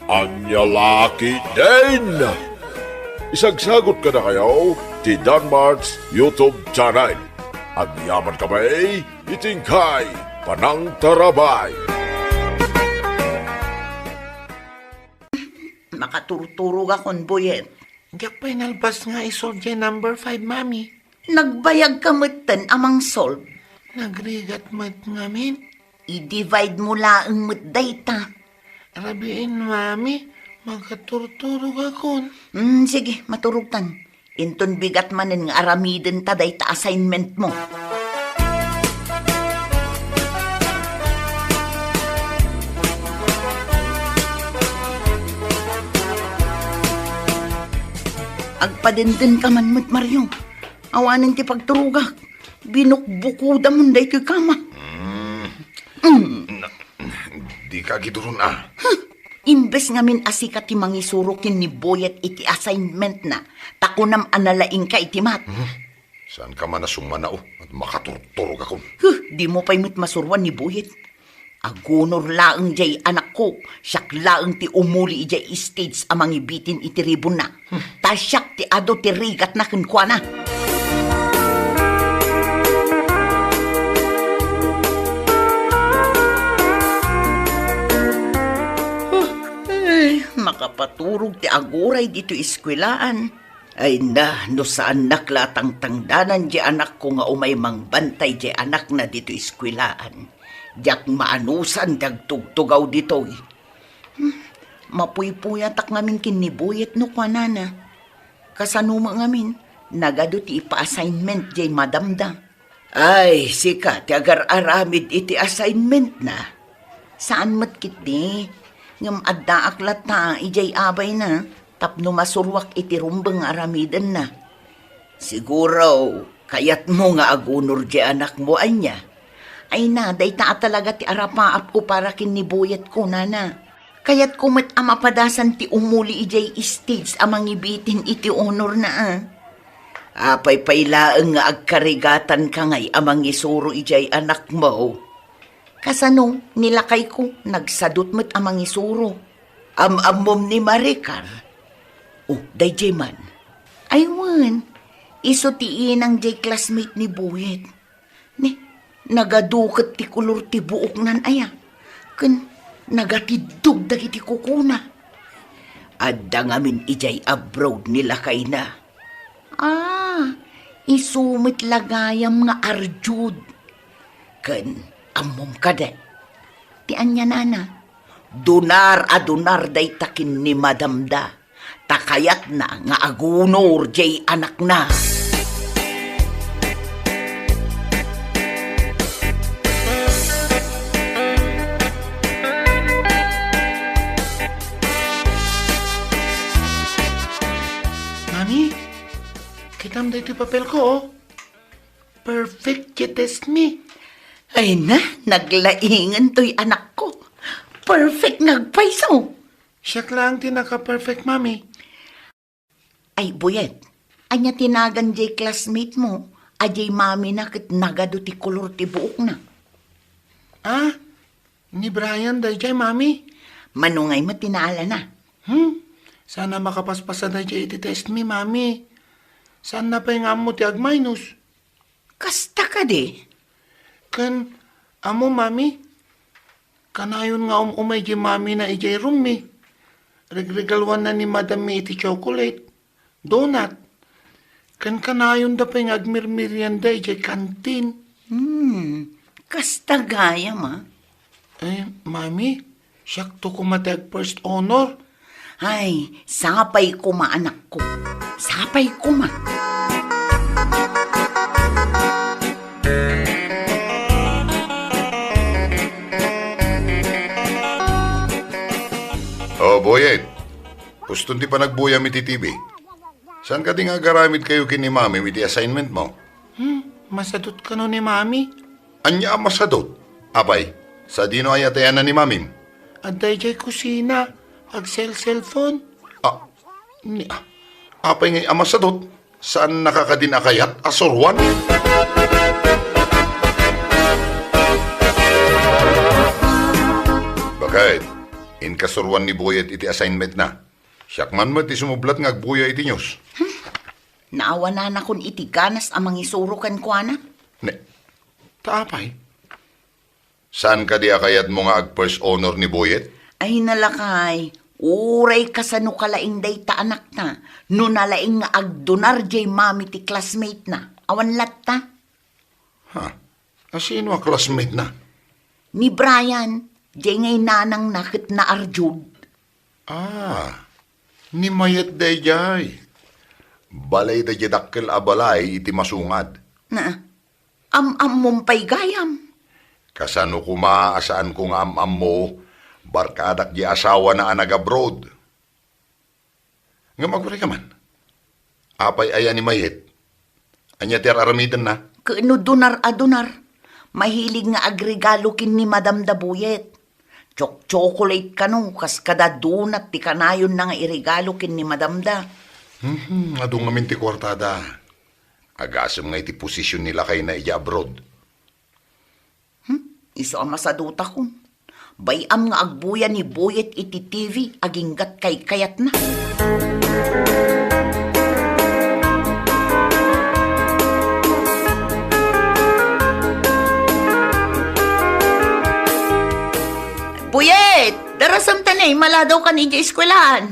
anya laki din. Isagsagot ka na kayo ti Danmarks YouTube channel. Agyaman kamay, itingkay, panang tarabay. Makaturturog akong boyet. Diyak pa inalbas nga isolve number 5, mami. Nagbayag kamutan amang solve. Nagrigat mat ngamin. I-divide mo laang mo't data. Rabiin, mami. Magkaturturog akon. Sige, maturugtan. Inton bigat manin nga aramiden ta dayta assignment mo. Agpadenden ka man mo't Mario. Awanin ti pagturugak. Binukbukuda mo day ko'y kama. Di ka gidurun ah. Imbes nga min asika ti mangisurukin ni Boyet iti assignment na, takunam analaing ka iti mat. Saan ka manasumanao at makaturturog ako? Di mo pa'y masurwan ni Boyet. Agunor laeng jay anak ko, siyak laeng ti umuli ijay stage amang ibitin iti ribon na. Ta siyak ti ado ti rigat na kenkwana. Ay, makapaturog ti aguray dito iskwelaan. Ay na, no saan naklatang tangdanan di anak ko nga umay mangbantay di anak na dito iskwelaan. Diyak maanusan dagtugtugaw dito. Mapuypuyatak ngamin kinibuyet no kwa nana. Kasanuma ngamin, nagado ti ipa-assignment di madamda. Ay, sika, ti agar aramid iti assignment na. Saan matkit di? Ngam adda aklat ta, ijay abay na. Tapno masurwak iti rumbang aramidan na. Siguro, kayat mo nga agunor di anak mo anya. Ay na, day ta talaga ti arapaap ko para kinibuyat ko, nana. Kayat kumat amapadasan ti umuli ijay stage amang ibitin iti honor na Apay pailaeng nga agkarigatan ka ngay amang isuro ijay anak mo. Kasano, nilakay ko, nagsadot mo't amang isuro. Amom ni Maricar. Oh, day jay man. Aywan, iso tiin ang jay classmate ni Buyet. Nagadukat ti kulor ti buok nan aya. Ken nagatidog dagiti kukuna. Adda ngamin ijay abroad nila kay na. Isumit lagayam nga arjud. Ken amom kada. Ti anya nana. Dunar day takin ni madamda. Takayat na nga agunor jay anak na. Mami, kitam da ito papel ko, oh. Perfect you test me. Ay na, naglaingan to'y anak ko. Perfect nagpaiso. Siya lang tinaka-perfect, mami. Ay, Buyet, anya tinagan jay classmate mo, ajay mami na kit nagado ti kolor ti buok na. Ni Brian da jay, mami. Manungay mo tinaala na. Sana makapaspasa da jay iti test me, mami. Sana pa yung amo ti agminus. Kasta ka di. Kan, amo, mami. Kanayon nga umay jay mami na ijay room mi. Regregalwan na ni Madam mi iti chocolate. Donut. Kan kanayon da pa yung agmirmirian da ijay kantin. Kasta gaya ma. Mami, siyak to kumatag first honor. Ay, sapay ko ma anak ko. Sapay ko ma. Oh, Boyet. Gusto di pa nagbuyam iti TV. Saan ka di nga garamit kayo kini mami iti assignment mo? Masadot ka no ni mami. Anya ang masadot? Apay, sa dino ay atayan na ni mamim? Aday jay kusina. Ag cellphone. Apay ngay ang masadot? Saan nakakadinakayat? Asorwan? Bakit? In kasurwan ni Boyet iti assignment na. Siyak man mo iti sumublat nga agbuya iti news. Naawa na kun iti ganas amang isurukan ko na. Ne, Taapay. saan ka di akayat mo nga ag first honor ni Boyet? Ay nalakay, uray ka sa nukalaing day ta anak na, no nalaing nga agdonar jay mami ti classmate na, awan latta. Sino ang classmate na? Ni Brian, jay ngay nanang nakit na arjud. Ni mayat day jay. Balay da jadakkel abalay iti masungad. Na, mumpay gayam. Kasano ko maaasaan kong am mo, barkadak di asawa na anag-abroad. Nga magpari ka man. Apay aya ni mayet. Anya ti aramidan na. Kaano donar. Mahilig nga agregalo kin ni Madam Dabuyet. Chocolate kanu, kas kada donut ti kanayon na nga irigalo kin ni Madam Da. Adong ngamin ti kwartada. Agasam nga iti posisyon nila kay na iya abroad. Iso ang masaduta ko. Bayam nga agbuya ni Buyet iti TV, aginggat kay kayat na. Buyet! Darasam tanay, maladaw ka ni eskwelahan.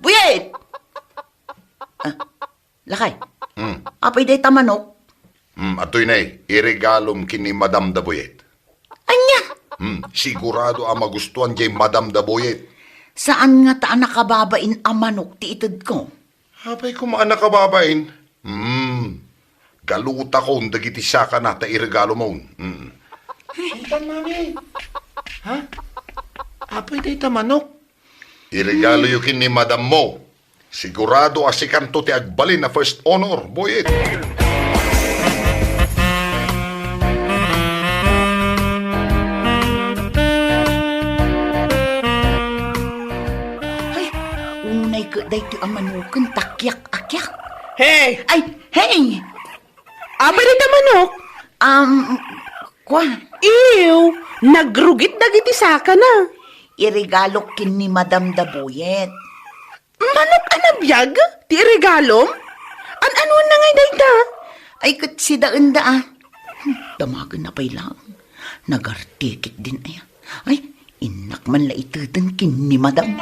Buyet! Lakay, apay day tamanok. Atoy na iregalom kini Madam Dabuyet. Anya! Sigurado ang magustuhan jay Madam Dabuyet. Saan nga taan nakababain ang manok ti itod ko? Apay kumaan na kababain. Galuta ko, dagiti siya ka na, ta iregalo mo. Apay day tamanok. Iregalo yukin ni Madam mo. Sigurado asikanto ti agbalin na first honor, Buyet. Ay, unay ka day ti ang manukan, takyak-akyak. Hey! Ay, hey! Apay day tamanok? Kwa, Ew! Nagrugit dagiti saka na. irigalo kin ni Madam Dabuyet. Manok anabiyag? Ti regalo? Ano na ngay dayta? Ay, kat si daan da damagan na pa'y lang. Nagartikit din ay. Ay, inak man la itudan kin ni Madam.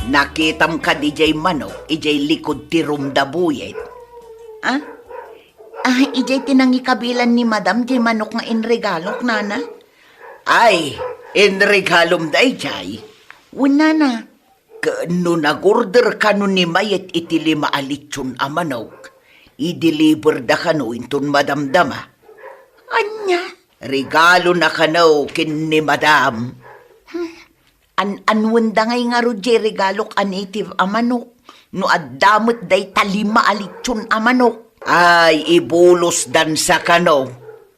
Nakitam ka di jay manok, ijay likod ti Rumdabuyet. Ah? Ijay tinangi kabilan ni Madam, jay manok nga inregalok, nana. Ay, inregalom day jay. Una na. Kano nag-order ka nun ni Mayet iti 5 alitsyon a manok. I-deliver da ka no intun Madam Dama. Anya? Regalo na ka no kin ni Madam. Anwanda ngay nga Roger regalok a native a manok. No addamot day 5 alitsyon a manok. Ay, ibulos dan sa kano.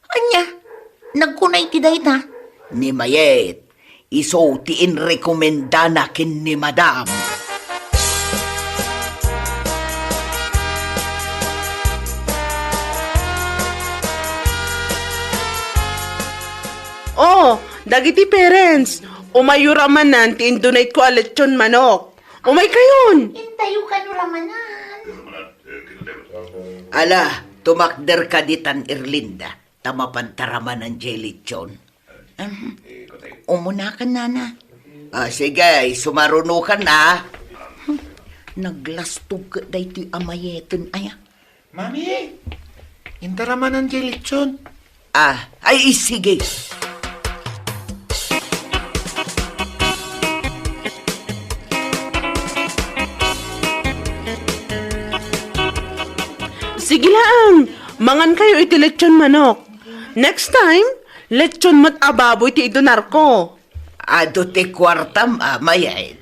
Anya? Nagkunay ti day na. Ni Mayet, iso ti inrekomenda na kin ni Madam. Oh, dagiti parents. Umayura man nan, ti-indonate ko aletsyon manok. Umay kayon. Intayo ka no ramanan. Ala, tumakder ka ditan Irlinda. Tamapantaraman ng jellychon. Umuna ka, nana. Sige, sumaruno ka na. Naglastog ka day ti amayeton, aya. Mami, intaraman ang jelitson. Ay, sige. Sige lang, mangan kayo iti lechon manok. Next time, lechon mat ababoy ti idonar ko. Ado ti kwartam, mayay.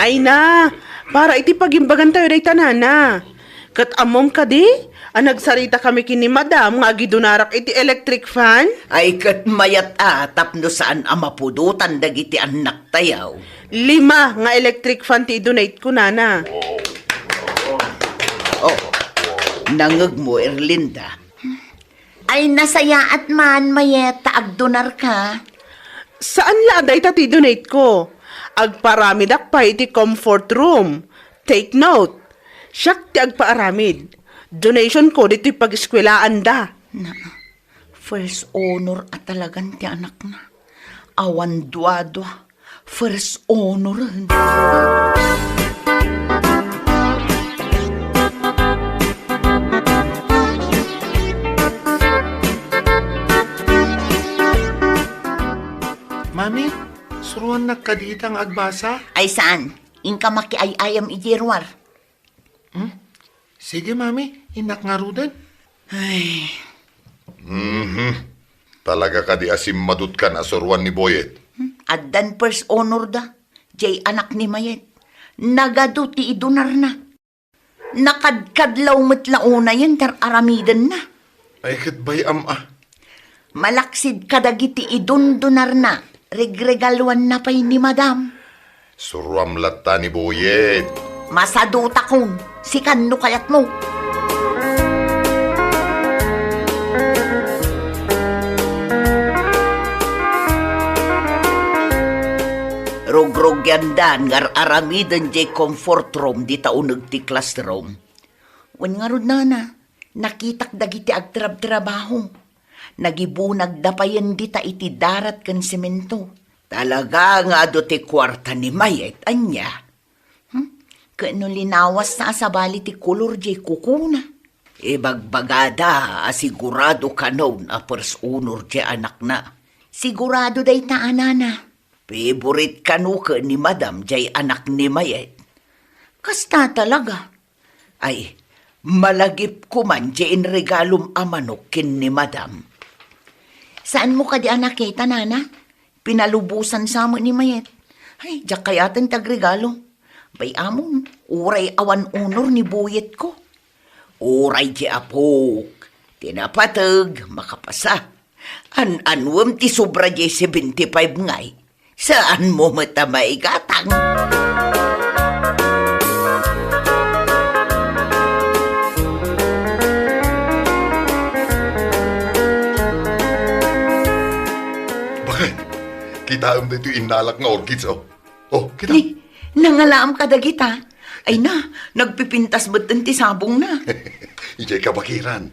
Ay na, para iti pagimbagan tayo day tanana. Kat amom ka di, nagsarita kami kini Madam nga gidunarak iti electric fan. Ay kat mayat tapno saan amapudutan dagiti anak tayaw. 5 nga electric fan ti donate ko, nana. Oh, nangag mo, Erlinda. Ay, nasaya at man, mayeta, agdonar ka. Saan la day ti donate ko? Agparamidak pa iti comfort room. Take note. Siyak ti agpaaramid. Donation ko dito pag-eskwelaan da. Na, first honor at talagan ti anak na. Awan duado, first honor. Mami, suruan na kaditang agbasa. Ay saan? Inka makiayayam ijerwar. Sige, Mami, inak nga rudan. Ay, Talaga ka di asim madut ka na sorwan ni Boyet. Addan first honor da, jay anak ni Mayet. Nagado ti idunar na. Nakadkadlaw matlauna yan, tar aramidan na. Ay kat bay ama. Malaksid kadagiti idundunar na. Regregaluan na pa'y ni madam. Surwam latta ni Boyet. Masaduta kong, si kanno kayat mo. Rogrog yandan, ngar aramidan jay comfort room, di taunag ti classroom. Wan nga rod na, nakitak dagiti agtrab-trabaho. Nagibunag dapayan di ta iti darat kan semento. Talaga nga do ti kwarta ni Mayet, anya. Kano linawas na asabali ti kulor jay kukuna. Ibagbagada, asigurado ka noon a first honor jay anak na. Sigurado day ta anana. Favorite kanu ka ni madam jay anak ni Mayet. Kasta talaga. Ay, malagip ko man jay in regalom amanok kin ni madam. Saan mo ka di anak kita, nana? Pinalubusan sa mo ni Mayet. Ay, diyak kayatan tagregalo. Bay amon, uray awan unor ni Boyet ko. Uray di apok. Tinapatag, makapasa. An-anwam ti sobra di 75 ngay. Saan mo matamay gatang? Bakit? Kita dito inalak nga orchids, oh. Oh, kita. Ni, nangalaam ka dagita. Ay na, nagpipintas ba't ti sabong na? Ijay kabakiran.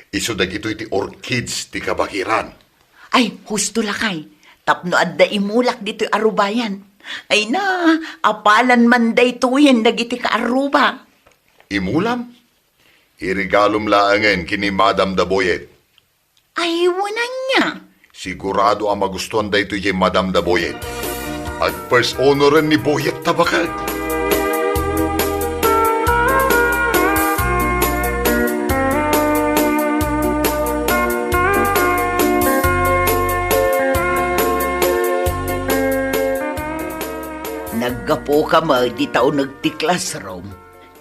Isudag ito iti orchids ti kabakiran. Ay, husto lakay. Tapno adda imulak dito arubayan. Ay na, apalan man day tuyen dagiti ka aruba. Imulam? Irigalom laangen kini Madam da Boyet. Ay, wala niya. Sigurado ang magustuhan da ito yung Madam da Boyet. At first honoran ni Boyet tabakad. Naggapo ka ma, di tao nagti classroom.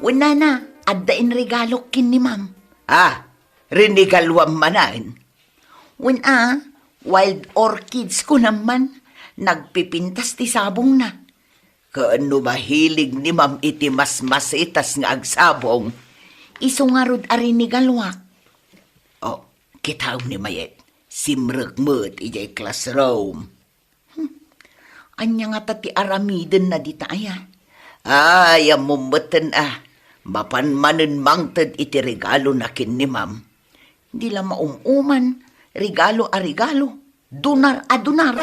Wala na, adda in regalo kin ni ma'am. Ah, rinigalwam manan. Wala, wild orchids ko naman. Nagpipintas ti sabong na. Kaano mahilig ni ma'am iti mas masitas nga agsabong. Iso nga rod arinigalwak. Oh, kitaw ni Mayet. Simrag mo't ijay classroom. Anya nga tati aramiden na di taaya. Ay, amumatan mapanmanen mangtad iti regalo na kin ni ma'am. Di lang maumuman, regalo a regalo, dunar a dunar.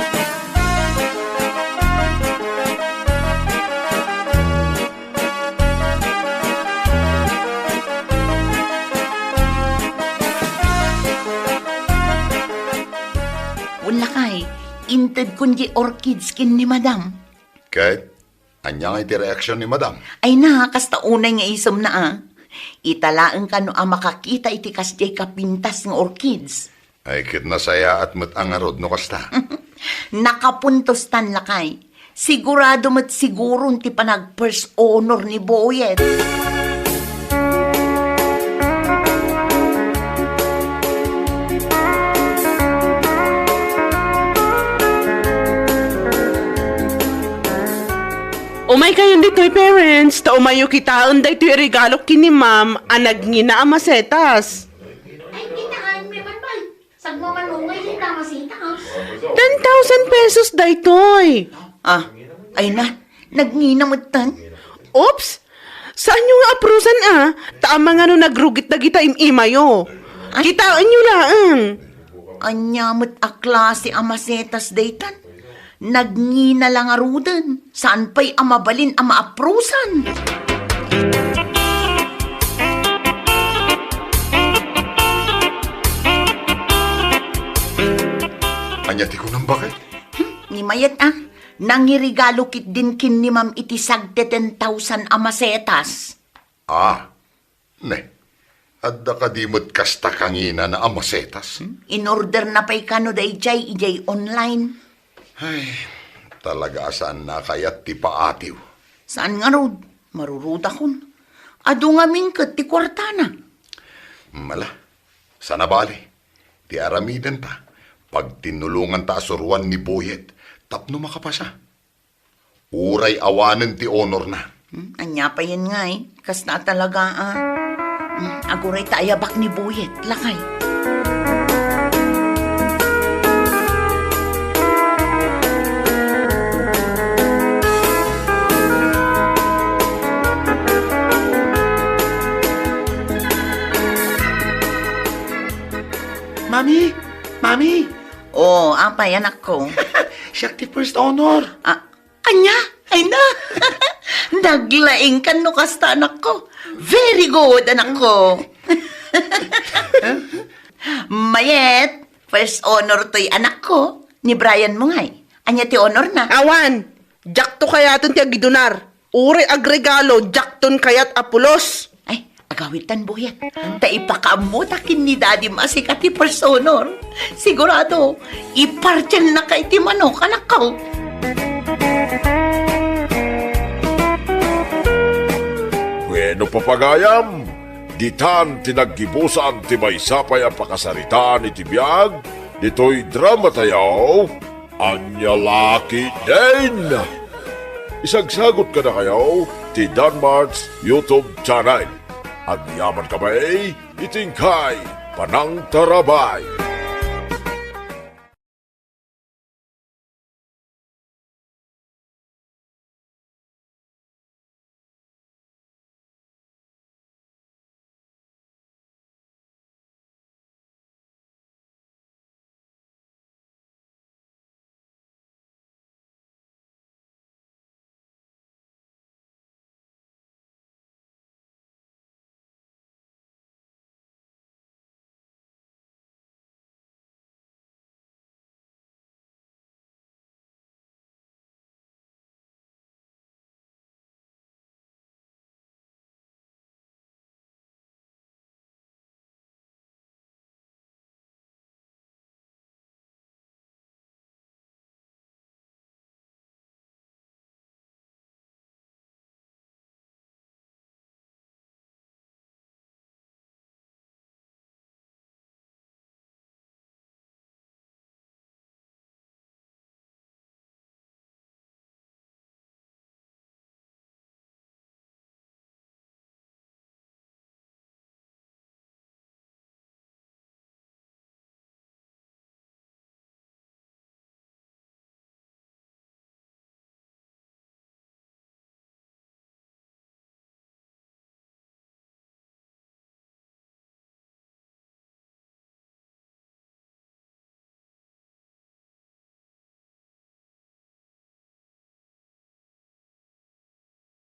Wala kay, inted kundi orchids kin ni madam. Kahit, anya nga iti reaksyon ni Madam. Ay na, kasta unay nga isom na Italaan ka no ang makakita iti kasjay kapintas ng orchids. Ay kit nasaya at matangarod no kasta. Nakapuntos tan lakay. Sigurado mat siguro ti panag first honor ni Boyet. Umay kayo dito'y parents, ta umayo kitaan da ito'y regalo kini ma'am, anag ngina ang masetas. Ay, kitaan mo man ba? Sag mo manungay din na masita, ha? 10,000 pesos da ito'y. Ah, ay na, nagninamatan. Oops! Saan nyo nga aprusan Taama nga no nagrugit na kita imayo. Kitaan nyo lang. Anyamot a klase amasetas daytan. Nagngina lang arudan. Saan pa'y amabalin ama aprusan? Anya ti ko nang bakit? Ni Mayet nangirigalo kit din kin ni ma'am iti sagte 10,000 amasetas. Ah, ne. At nakadimot kasta kangina na amasetas. In-order na pa'y kano da ijay online. Ay, talaga saan na kaya't ti paatiw. Saan nga rod? Maruruda kun. Ado nga mingkat ti kwartana. Mala, sana bali. Ti aramidan ta. Pag tinulungan ta asuruan ni Boyet, tapno makapasa. Uray awanan ti honor na. Anya pa yan nga eh. Kas na talaga aguray taayabak ni Buyet. Lakay. Mami! Mami! Oh, apay anak ko. Siya ti first honor. Anya? Ay na! Naglaing kan no kasta anak ko. Very good, anak ko. Mayet, first honor to'y anak ko. Ni Brian mo nga'y. Anya ti honor na. Awan! Jakto kayaton ti agidunar. Uri agregalo, jakton kayat apulos. Ay, agawitan buyet. Ta ipakaamutakin ni Daddy Masika ti first honor. Sigurado, ipartyan na kay ti manok, anak ko. Bueno papagayam, ditan tinaggibusan ti maysapay ang pakasaritaan iti biyag, dito'y drama tayaw, anya laki din. Isagsagot ka na kayo, ti Danmart's YouTube channel. At yaman kamay, itingkay, panang tarabay.